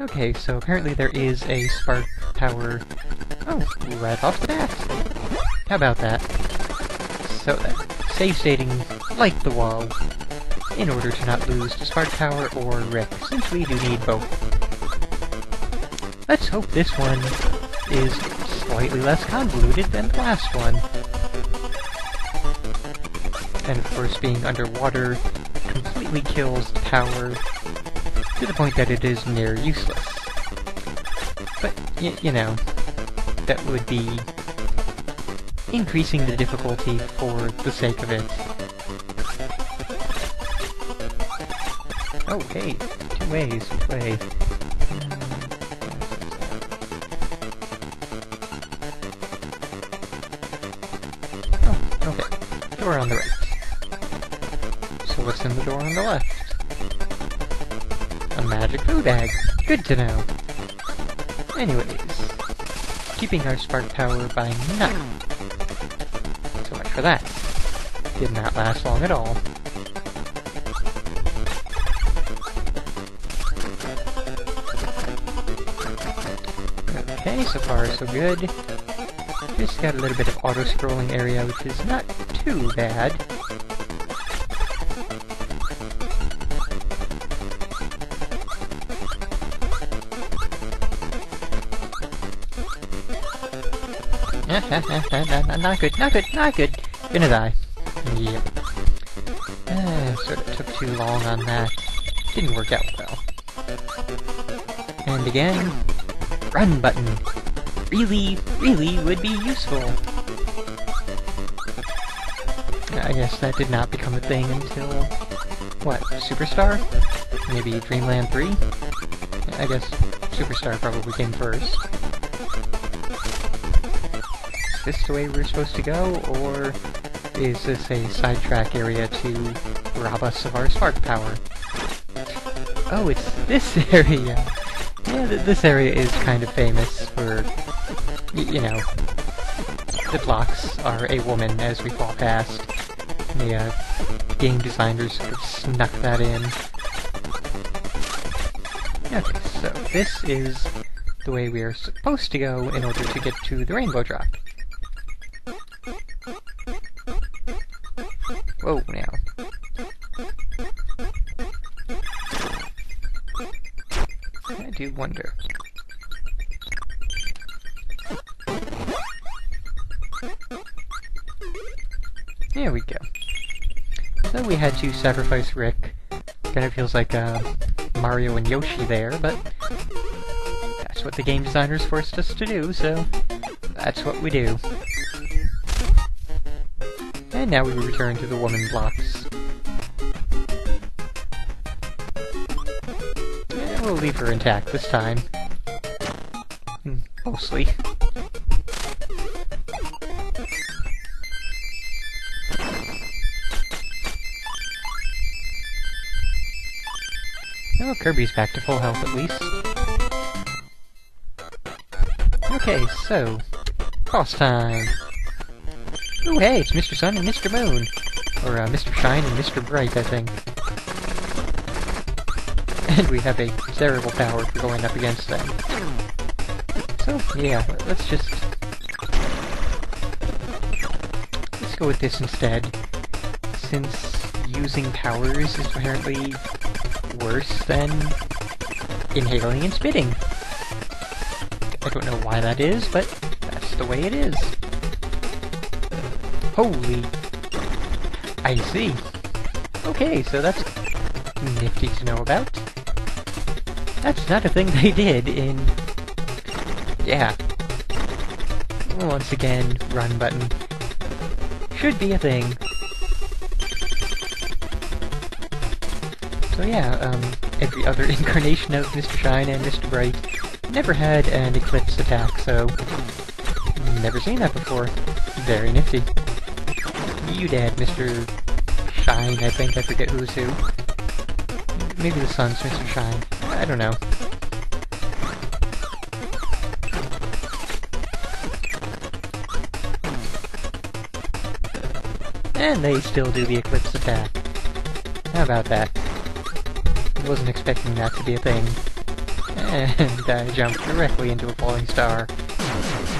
Okay, so apparently there is a spark power... Oh, right off the bat! How about that? So save stating, like the wall, in order to not lose to spark power or Rick, since we do need both. Let's hope this one is slightly less convoluted than the last one. And of course, being underwater completely kills the power to the point that it is near useless. But, you know, that would be increasing the difficulty for the sake of it. Oh, hey, two ways, which way? Oh, okay, door on the right. So what's in the door on the left? A magic food bag. Good to know. Anyways, keeping our spark power by 9. So much for that. Did not last long at all. Okay, so far so good. Just got a little bit of auto-scrolling area, which is not too bad. Not good, not good, not good! Gonna die. Yep. Sort of took too long on that. Didn't work out well. And again, run button. Really would be useful. I guess that did not become a thing until... what, Superstar? Maybe Dreamland 3? I guess Superstar probably came first. Is this the way we're supposed to go, or is this a sidetrack area to rob us of our spark power? Oh, it's this area! Yeah, this area is kind of famous for, you know, the blocks are a woman as we fall past. The game designers sort of snuck that in. Okay, so this is the way we are supposed to go in order to get to the rainbow drop. Whoa, now. I do wonder. There we go. So we had to sacrifice Rick. Kind of feels like Mario and Yoshi there, but that's what the game designers forced us to do, so that's what we do. And now we return to the woman blocks. And we'll leave her intact this time. Mostly. Oh, Kirby's back to full health at least. Okay, so... boss time! Oh hey, it's Mr. Sun and Mr. Moon! Or Mr. Shine and Mr. Bright, I think. And we have a terrible power for going up against them. So, yeah, let's go with this instead. Since using powers is apparently worse than inhaling and spitting. I don't know why that is, but that's the way it is. Holy... I see. Okay, so that's nifty to know about. That's not a thing they did in... yeah. Once again, run button. Should be a thing. So yeah, every other incarnation of Mr. Shine and Mr. Bright never had an Eclipse attack, so... never seen that before. Very nifty. You dead, Mr. Shine, I think. I forget who's who. Maybe the sun's Mr. Shine. I don't know. And they still do the Eclipse attack. How about that? I wasn't expecting that to be a thing. And I jumped directly into a falling star.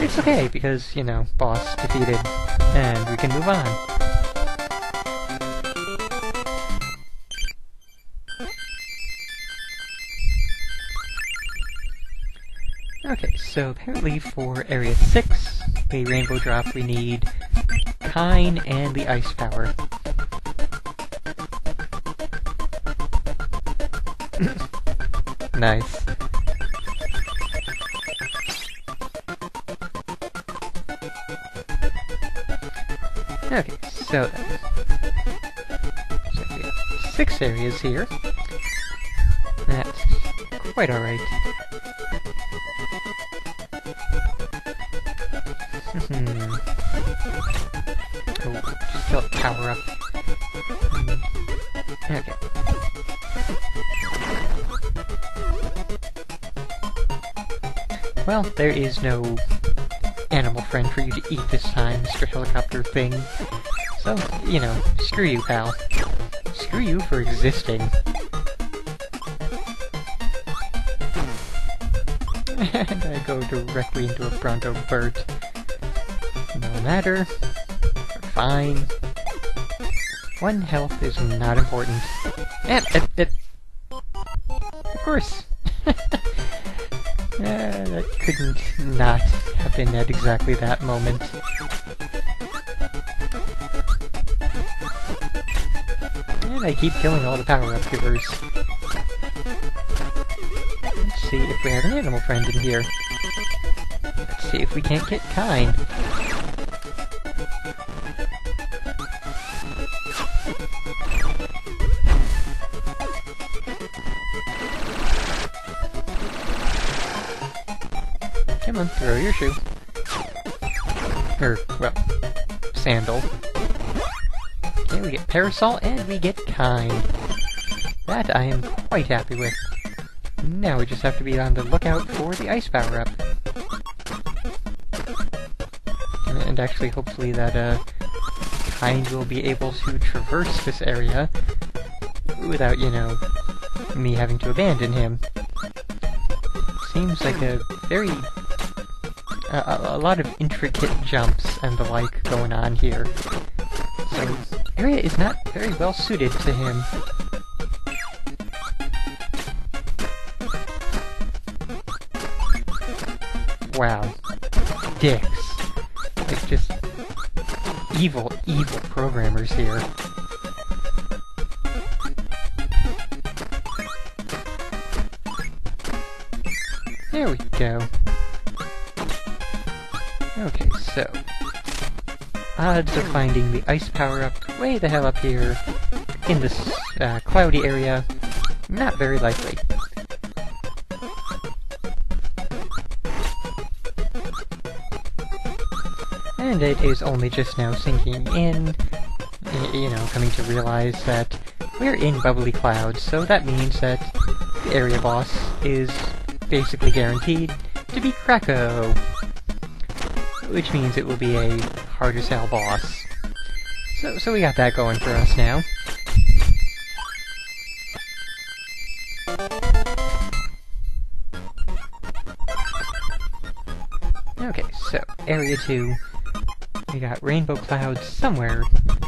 It's okay, because, you know, boss defeated, and we can move on. Okay, so apparently for Area 6, a rainbow drop, we need Kine and the ice power. Nice. Okay, so we have 6 areas here. That's quite alright. Oh, just kill it, power up. Okay. Well, there is no animal friend for you to eat this time, Mr. Helicopter Thing. So, you know, screw you, pal. Screw you for existing. And I go directly into a Bronto Burt. No matter. We're fine. 1 health is not important. And of course. That couldn't not happen at exactly that moment. And I keep killing all the power-up givers. Let's see if we have an animal friend in here. Let's see if we can't get Kine. Come on, throw your shoe. Well, sandal. Okay, we get Parasol, and we get Kine. That I am quite happy with. Now we just have to be on the lookout for the ice power-up. And actually, hopefully that, Kine will be able to traverse this area without, you know, me having to abandon him. Seems like a very... a lot of intricate jumps and the like going on here. So, this area is not very well suited to him. Wow. Dicks. Like, just evil, evil programmers here. There we go. Okay, so... odds of finding the ice power-up way the hell up here in this cloudy area, not very likely. And it is only just now sinking in, you know, coming to realize that we're in bubbly clouds, so that means that the area boss is basically guaranteed to be Kracko, which means it will be a hard-as-hell boss. So we got that going for us now. Okay, so, Area 2. We got Rainbow Clouds somewhere,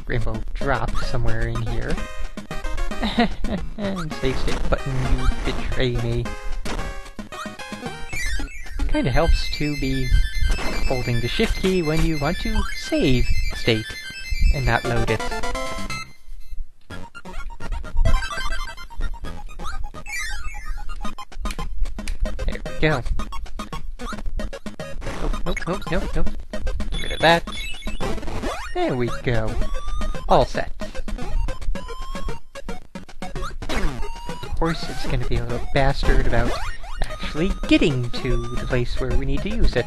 Rainbow Drop somewhere in here. And save state button, you betray me. Kinda helps to be holding the shift key when you want to save state and not load it. There we go. Nope. Get rid of that. There we go. All set. Of course, it's gonna be a little bastard about actually getting to the place where we need to use it.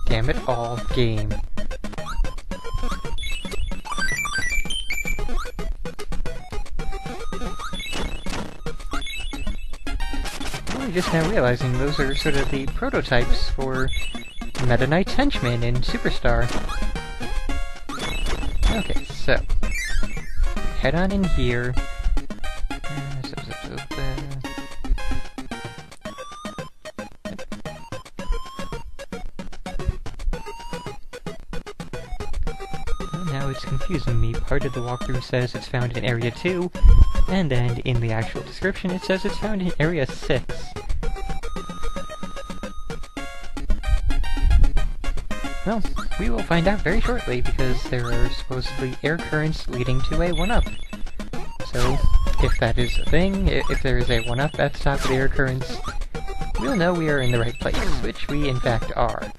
Damn it all, game. Just now realizing those are sort of the prototypes for Meta Knight's henchmen in Superstar. Okay, so head on in here. Now it's confusing me. Part of the walkthrough says it's found in Area 2, and then in the actual description it says it's found in Area 6. Well, we will find out very shortly, because there are supposedly air currents leading to a 1-up. So, if that is a thing, if there is a 1-up at the top of the air currents, we'll know we are in the right place, which we in fact are.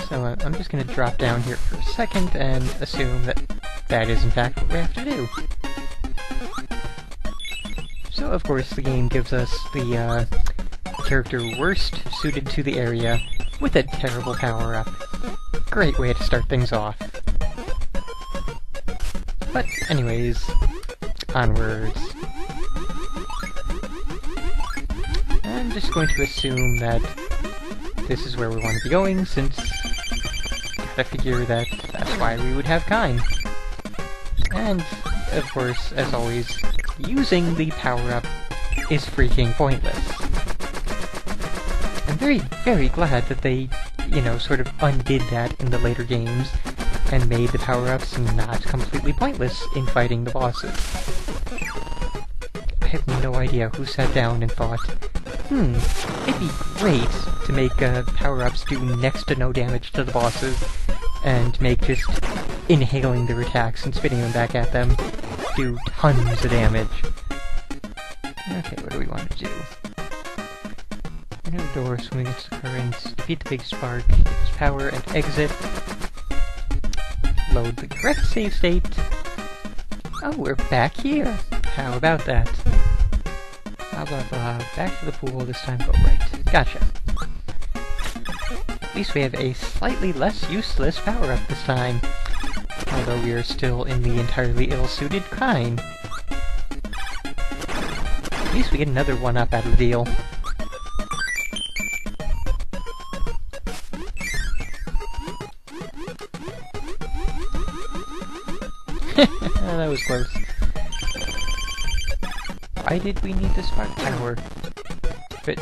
So I'm just going to drop down here for a second and assume that that is in fact what we have to do. So of course the game gives us the character worst suited to the area with a terrible power-up. Great way to start things off. But anyways, onwards. I'm just going to assume that this is where we want to be going, since I figure that that's why we would have Kine. And, of course, as always, using the power-up is freaking pointless. I'm very, very glad that they, you know, sort of undid that in the later games, and made the power-ups not completely pointless in fighting the bosses. I have no idea who sat down and thought, it'd be great to make power-ups do next to no damage to the bosses, and make just inhaling their attacks and spitting them back at them do tons of damage. Okay, what do we want to do? Enter the door, swing its currents, defeat the big spark, its power, and exit. Load the correct save state. Oh, we're back here! How about that? Blah blah blah, back to the pool, this time go right. Gotcha. At least we have a slightly less useless power-up this time. Although we are still in the entirely ill-suited Kine. At least we get another 1-up out of the deal. Oh, that was close. Why did we need the spark power? But...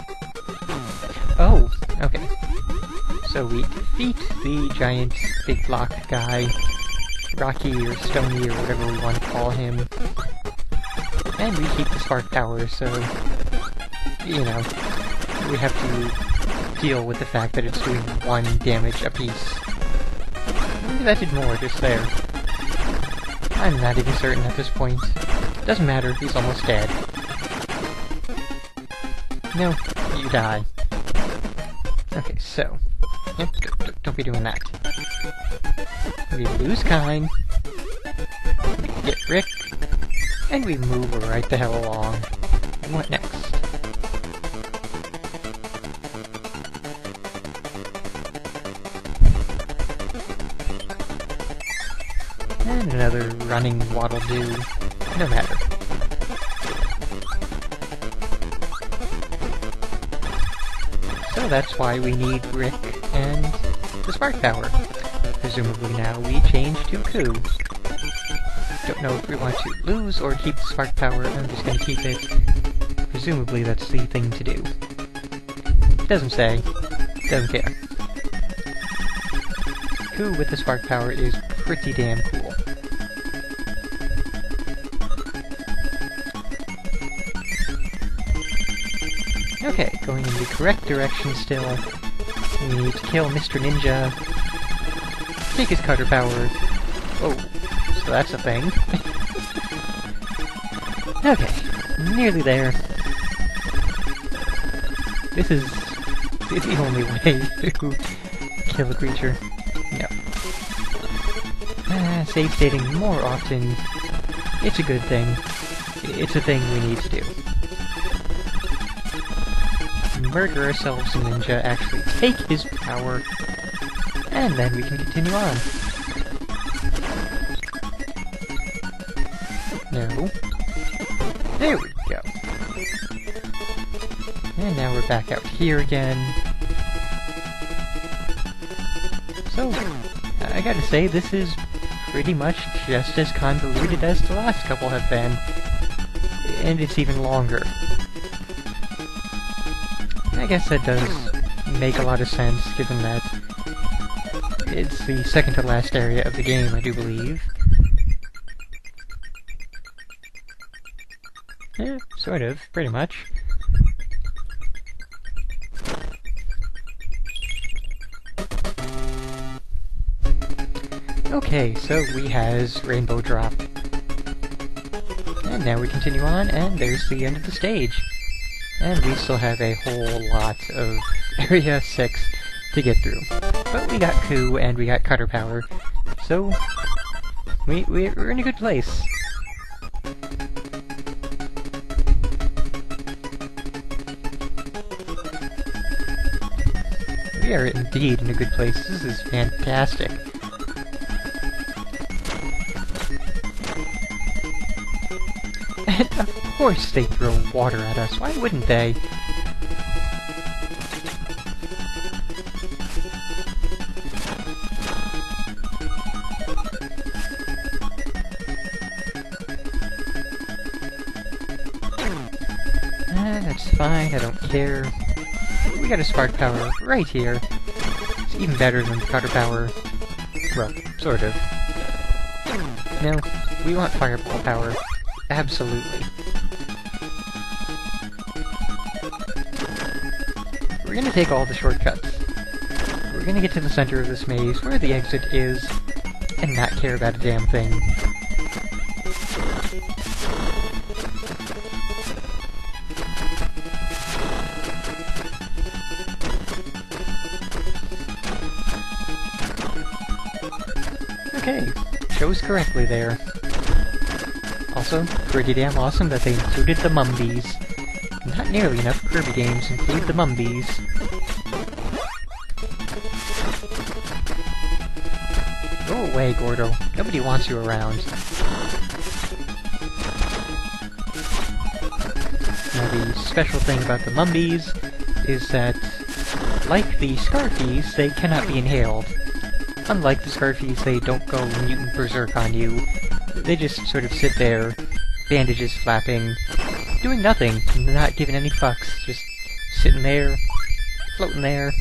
oh, okay. So we defeat the giant big block guy, Rocky or Stony or whatever we want to call him, and we keep the spark power, so, you know, we have to deal with the fact that it's doing 1 damage apiece. Maybe that did more just there. I'm not even certain at this point. Doesn't matter, he's almost dead. No, you die. Okay, so... yep, don't be doing that. We lose Kine, get Rick, and we move right the hell along. What next? And another running waddle-doo. No matter. So that's why we need Rick and the spark power. Presumably now we change to Coup. Don't know if we want to lose or keep the spark power, I'm just gonna keep it. Presumably that's the thing to do. Doesn't say. Doesn't care. Coup with the spark power is pretty damn cool. Okay, going in the correct direction still. We need to kill Mr. Ninja. Take his cutter power. Oh, so that's a thing. Okay, nearly there. This is the only way to kill a creature. No. Save stating more often. It's a good thing. It's a thing we need to do. Murder ourselves a ninja, actually take his power, and then we can continue on. No. There we go. And now we're back out here again. So, I gotta say, this is pretty much just as convoluted as the last couple have been. And it's even longer. I guess that does make a lot of sense, given that it's the second to last area of the game, I do believe. Yeah, sort of, pretty much. Okay, so we has Rainbow Drop. And now we continue on, and there's the end of the stage. And we still have a whole lot of Area 6 to get through. But we got Coup, and we got Cutter Power, so we're in a good place. We are indeed in a good place. This is fantastic. And of course they throw water at us. Why wouldn't they? That's fine, I don't care. We got a Spark Power right here. It's even better than the Cutter Power. Well, sort of. No, we want Fireball Power. Absolutely. We're gonna take all the shortcuts. We're gonna get to the center of this maze, where the exit is, and not care about a damn thing. Okay, chose correctly there. Also, pretty damn awesome that they included the Mumbies. Not nearly enough Kirby games include the Mumbies. Go away, Gordo. Nobody wants you around. Now, the special thing about the Mumbies is that, like the Scarfies, they cannot be inhaled. Unlike the Scarfies, they don't go mutant berserk on you. They just sort of sit there, bandages flapping, doing nothing, not giving any fucks, just sitting there, floating there.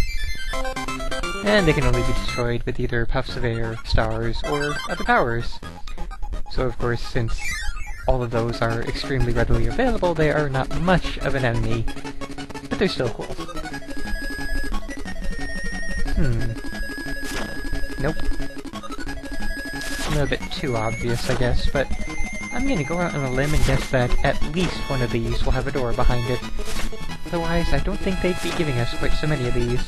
And they can only be destroyed with either puffs of air, stars, or other powers. So of course, since all of those are extremely readily available, they are not much of an enemy, but they're still cool. Nope. A little bit too obvious, I guess, but I'm gonna go out on a limb and guess that at least one of these will have a door behind it. Otherwise, I don't think they'd be giving us quite so many of these.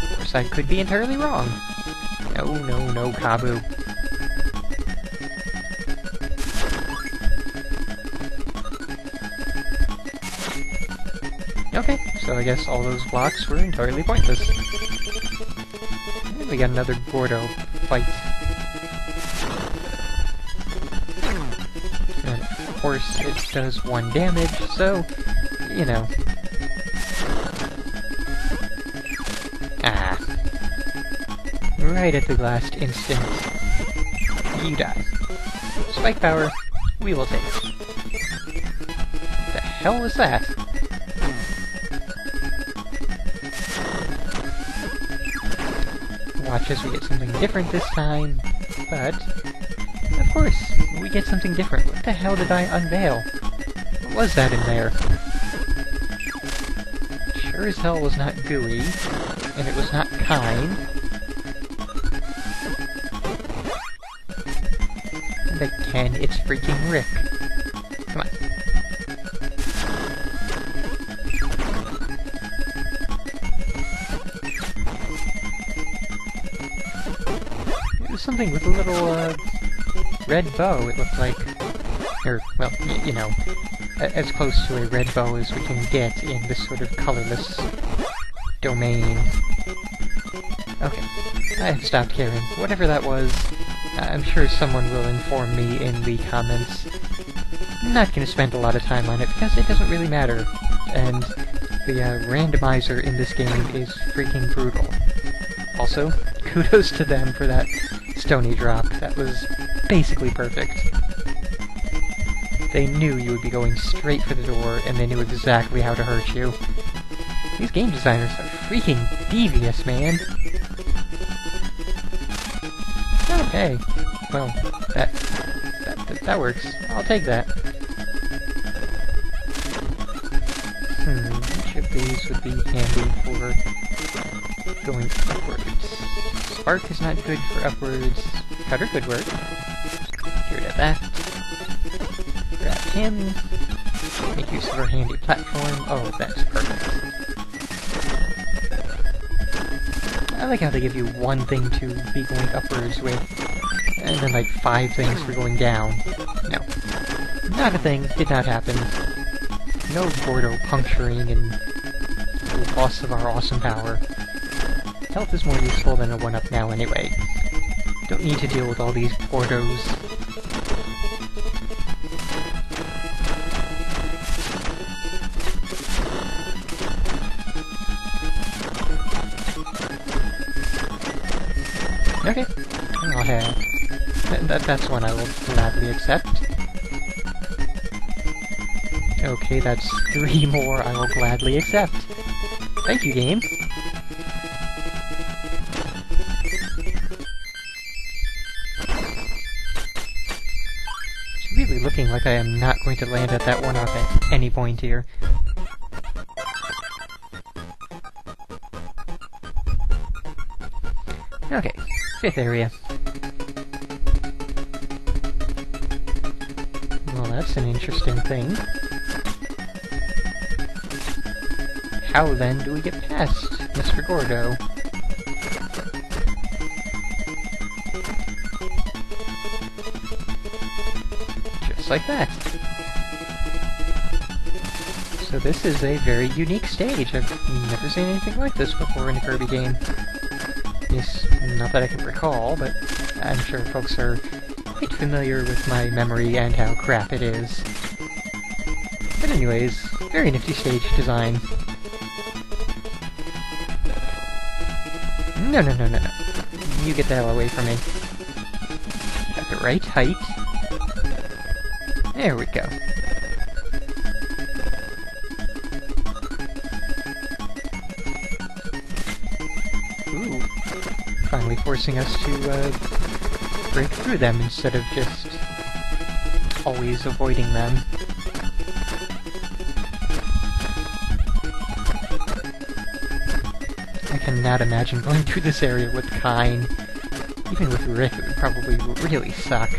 Of course, I could be entirely wrong. No, no, no, Kabu. Okay, so I guess all those blocks were entirely pointless. And we got another Gordo fight. And of course, it does 1 damage, so, you know. Ah. Right at the last instant. You die. Spike power, we will take it. What the hell was that? Watch as we get something different this time, but, of course, we get something different. What the hell did I unveil? What was that in there? Sure as hell was not gooey, and it was not kind. And again, it's freaking Rick. Come on. Something with a little, red bow, it looked like. Or, well, you know, as close to a red bow as we can get in this sort of colorless domain. Okay, I have stopped caring. Whatever that was, I'm sure someone will inform me in the comments. I'm not going to spend a lot of time on it, because it doesn't really matter. And the randomizer in this game is freaking brutal. Also, kudos to them for that stony drop. That was basically perfect. They knew you would be going straight for the door, and they knew exactly how to hurt you. These game designers are freaking devious, man! Okay. Well, that works. I'll take that. Which of these would be handy for going upwards? Spark is not good for upwards. Cutter could work. Get rid of that. Grab him. Make use of our handy platform. Oh, that's perfect. I like how they give you one thing to be going upwards with, and then like 5 things for going down. No. Not a thing. Did not happen. No Gordo puncturing and the loss of our awesome power. Health is more useful than a 1-up now anyway. Don't need to deal with all these Gordos. Okay, I'll have... That's one I will gladly accept. Okay, that's 3 more I will gladly accept. Thank you, game. It's really looking like I am not going to land at that 1-up at any point here. Okay, 5th area. Well, that's an interesting thing. How then do we get past Mr. Gordo? Just like that. So this is a very unique stage. I've never seen anything like this before in a Kirby game. Yes, not that I can recall, but I'm sure folks are quite familiar with my memory and how crap it is. But anyways, very nifty stage design. No. You get the hell away from me. Got the right height. There we go. Ooh. Finally forcing us to, break through them instead of just always avoiding them. I cannot imagine going through this area with Kine. Even with Rick, it would probably really suck.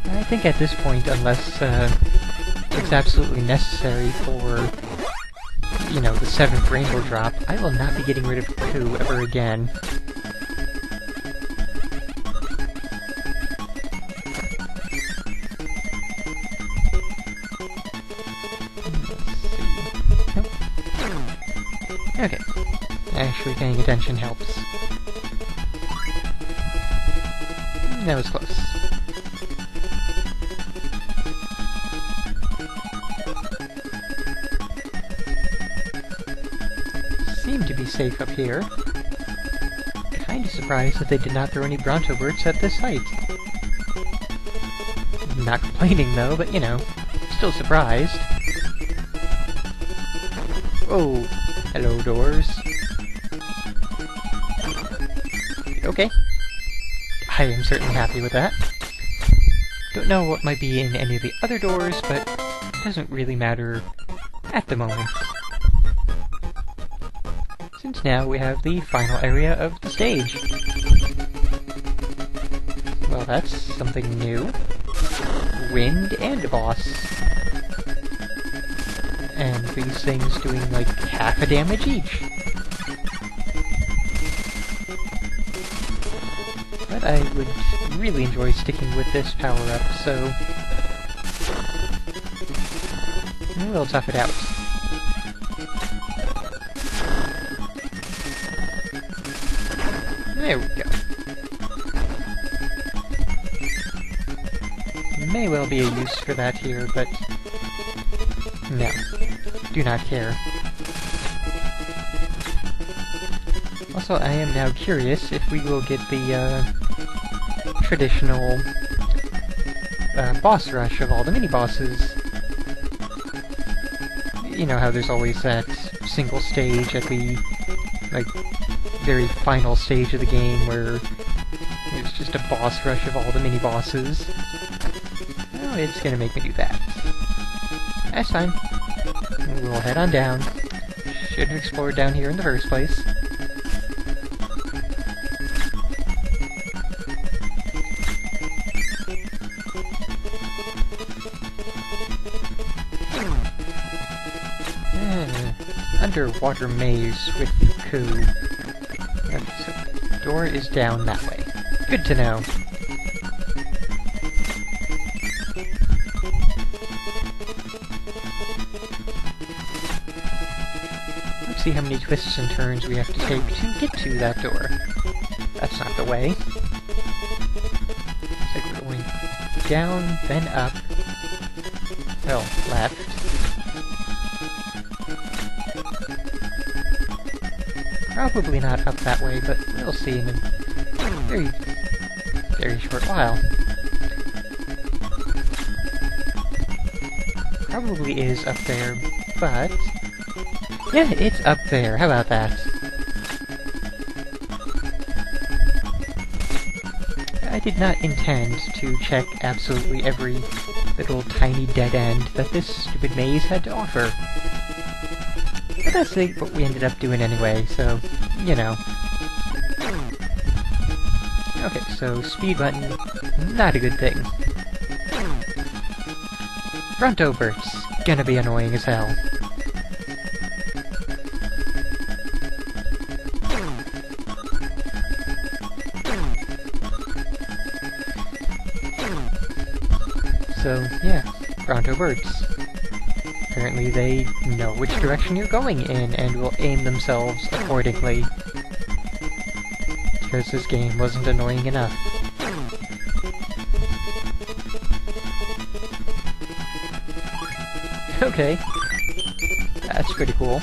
I think at this point, unless it's absolutely necessary for, you know, the 7th rainbow drop, I will not be getting rid of Ku ever again. Okay. Actually paying attention helps. That was close. Seem to be safe up here. Kinda surprised that they did not throw any Bronto Birds at this site. Not complaining though, but you know, still surprised. Oh. Hello, doors. Okay. I am certainly happy with that. Don't know what might be in any of the other doors, but it doesn't really matter at the moment. Since now we have the final area of the stage. Well, that's something new. Wind and a boss. And these things doing like half a damage each. But I would really enjoy sticking with this power-up, so we'll tough it out. There we go. May well be a use for that here, but no. do not care. Also, I am now curious if we will get the traditional boss rush of all the mini-bosses. You know how there's always that single stage at the, like, very final stage of the game where it's just a boss rush of all the mini-bosses. Well, it's gonna make me do that. That's fine. We'll head on down. Should have explored down here in the first place. Underwater maze with Ku. So the door is down that way. Good to know. Let's see how many twists and turns we have to take to get to that door. That's not the way. Looks like we're going down, then up. Well, left. Probably not up that way, but we'll see in a very short while. Probably is up there, but... yeah, it's up there. How about that? I did not intend to check absolutely every little tiny dead end that this stupid maze had to offer. But that's what we ended up doing anyway, so, you know. Okay, so speed button, not a good thing. Front overt's gonna be annoying as hell. So, yeah, Bronto birds. Apparently they know which direction you're going in and will aim themselves accordingly. Because this game wasn't annoying enough. Okay. That's pretty cool.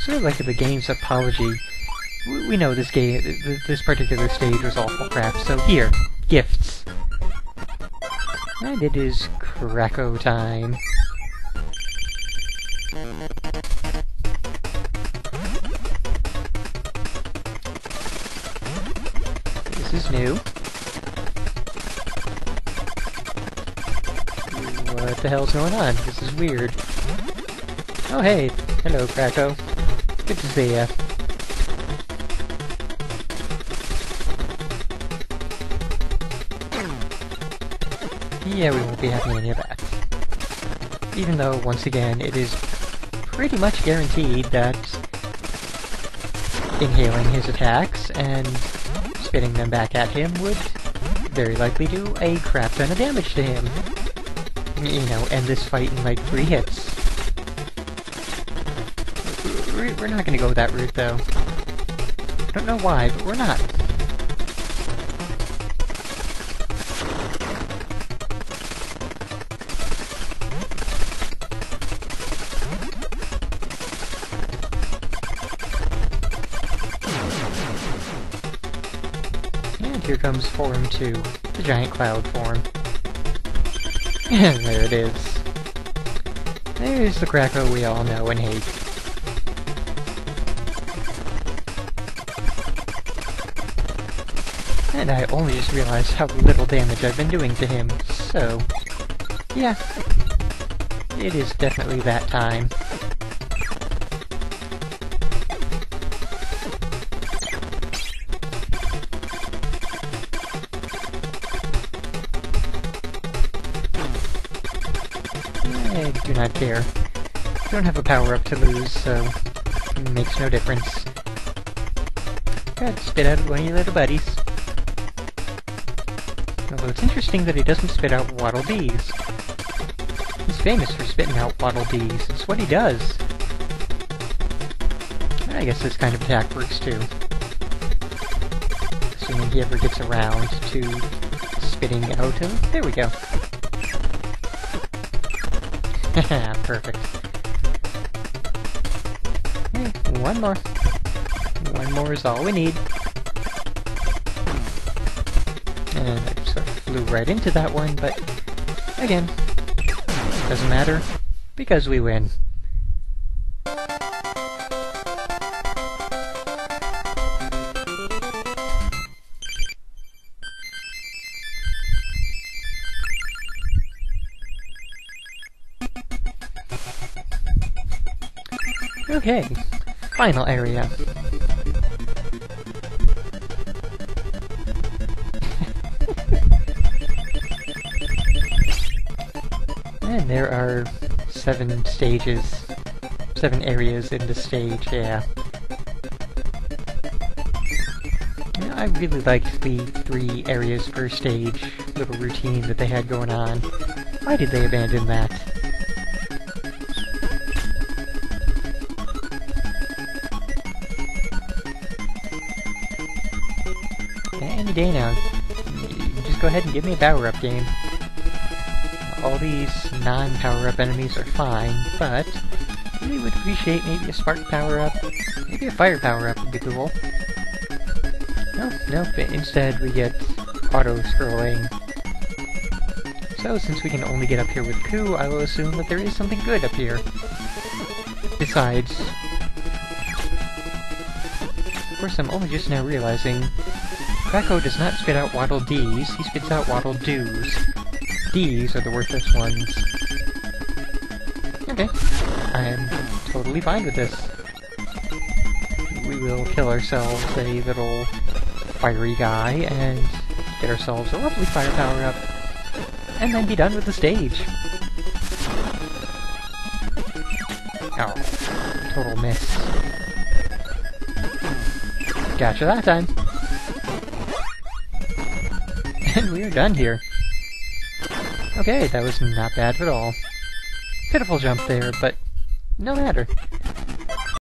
Sort of like the game's apology. We know this game, this particular stage was awful crap, so here, gifts. And it is Kracko time. This is new. What the hell's going on? This is weird. Oh hey, hello Kracko. Good to see ya. Yeah, we won't be having any of that. Even though, once again, it is pretty much guaranteed that inhaling his attacks and spitting them back at him would very likely do a crap ton of damage to him. You know, end this fight in like 3 hits. We're not gonna go that route, though. I don't know why, but we're not. Here comes Form 2, the giant cloud form. And there it is. There's the Kracko we all know and hate. And I only just realized how little damage I've been doing to him, so... yeah. It is definitely that time. I do not care. You don't have a power-up to lose, so it makes no difference. Go ahead, spit out one of your little buddies. Although it's interesting that he doesn't spit out Waddle Dees. He's famous for spitting out Waddle Dees. It's what he does. I guess this kind of attack works too. Assuming he ever gets around to spitting out him. There we go. Perfect. Okay, one more. One more is all we need. And I sort of flew right into that one, but again, doesn't matter, because we win. Okay, final area. And there are 7 stages, 7 areas in the stage, yeah. You know, I really liked the 3 areas per stage little routine that they had going on. Why did they abandon that? Any day now. Just go ahead and give me a power-up game. All these non-power-up enemies are fine, but I really would appreciate maybe a spark power-up. Maybe a fire power-up would be cool. Nope, instead we get auto-scrolling. So, since we can only get up here with Ku, I will assume that there is something good up here. Besides... Of course, I'm only just now realizing Krako does not spit out Waddle Dees, he spits out Waddle Doos. These are the worthless ones. Okay, I am totally fine with this. We will kill ourselves a little fiery guy and get ourselves a lovely fire power up, and then be done with the stage. Oh, total miss. Gotcha that time. And we are done here. Okay, that was not bad at all. Pitiful jump there, but no matter.